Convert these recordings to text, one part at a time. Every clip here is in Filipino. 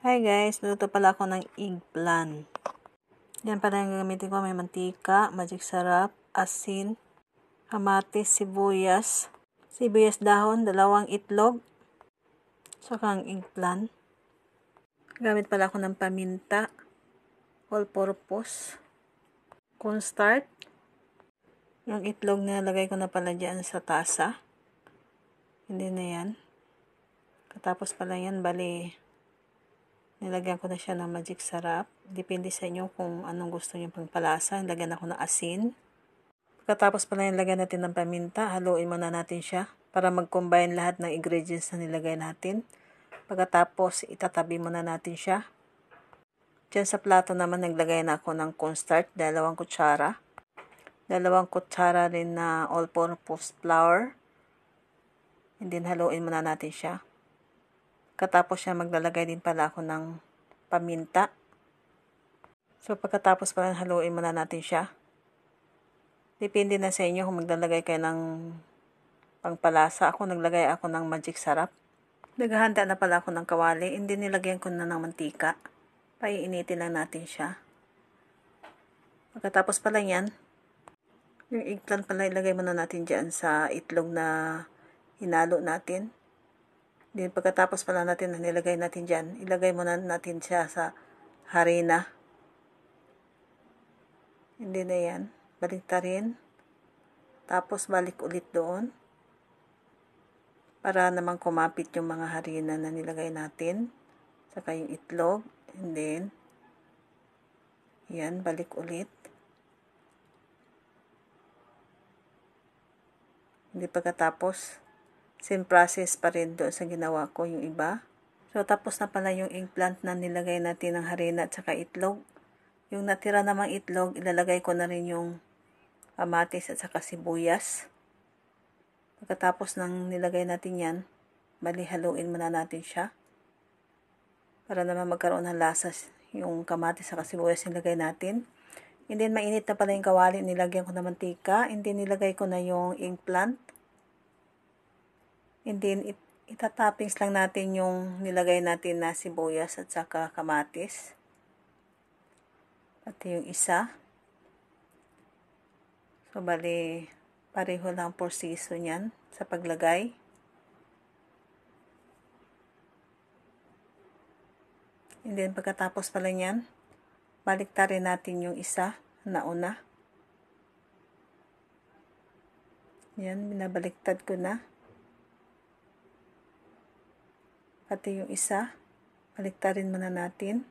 Hi guys, luto pala ako ng eggplant. Yan pala yung gagamitin ko. May mantika, magic sarap, asin, kamatis, sibuyas dahon, 2 itlog, saka ang eggplant. Gamit pala ako ng paminta, all purpose, cornstarch. Yung itlog nilagay ko na pala dyan sa tasa. Hindi na yan. Katapos pala yan, bali nilagyan ko na siya ng magic sarap. Depende sa inyo kung anong gusto nyo pang palasa. Nilagyan ako ng asin. Pagkatapos pala nilagyan natin ng paminta, haluin muna natin siya para mag-combine lahat ng ingredients na nilagay natin. Pagkatapos itatabi muna natin siya. Diyan sa plato naman naglagay na ako ng cornstarch, 2 kutsara. 2 kutsara rin na all-purpose flour. And then haluin muna natin siya. Katapos siya maglalagay din pala ako ng paminta. So pagkatapos pala haluin muna natin siya. Depende na sa inyo kung maglalagay kayo ng pangpalasa. Ako naglagay ako ng magic sarap. Naghahanda na pala ako ng kawali. Hindi nilagyan ko na ng mantika. Paiinitin lang natin siya. Pagkatapos pala yan, yung eggplant pala ilagay muna natin dyan sa itlog na hinalo natin. Then pagkatapos pala natin nilagay natin dyan, ilagay muna natin siya sa harina. Hindi na yan. Baliktarin. Tapos balik ulit doon. Para naman kumapit yung mga harina na nilagay natin. Saka yung itlog. And then, yan, balik ulit. Hindi pagkatapos, same process pa rin doon sa ginawa ko yung iba. So, tapos na pala yung eggplant na nilagay natin ng harina at saka itlog. Yung natira namang itlog, ilalagay ko na rin yung kamatis at saka sibuyas. Pagkatapos ng nilagay natin yan, bali haluin muna natin siya. Para naman magkaroon ng lasa yung kamatis at saka sibuyas nilagay natin. And then mainit na pala yung kawali, nilagyan ko na mantika. And then nilagay ko na yung eggplant. And then, itatoppings lang natin yung nilagay natin na sibuyas at saka kamatis. Pati yung isa. So, bali, pareho lang porsiso niyan sa paglagay. And then, pagkatapos pala niyan, baliktarin natin yung isa na una. Yan, binabaliktad ko na. Pati yung isa, baliktarin muna natin.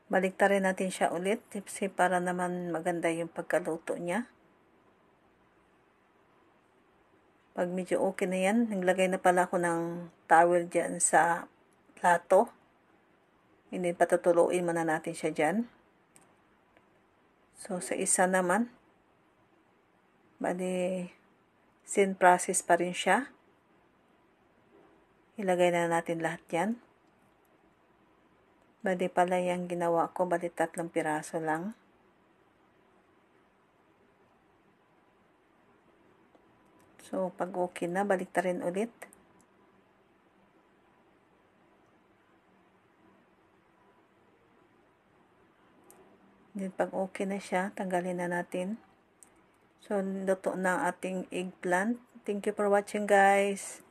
Baliktarin natin siya ulit, tipsy para naman maganda yung pagkaluto niya. Pag medyo okay na yan, naglagay na pala ako ng towel dyan sa plato. Hindi patutuluin muna natin siya dyan. So, sa isa naman, bali, same process pa rin siya. Ilagay na natin lahat yan. Bali pala yung ginawa ko, bali 3 piraso lang. So, pag okay na, baliktarin ulit. Then, pag okay na siya, tanggalin na natin. So, luto na ang ating eggplant. Thank you for watching, guys.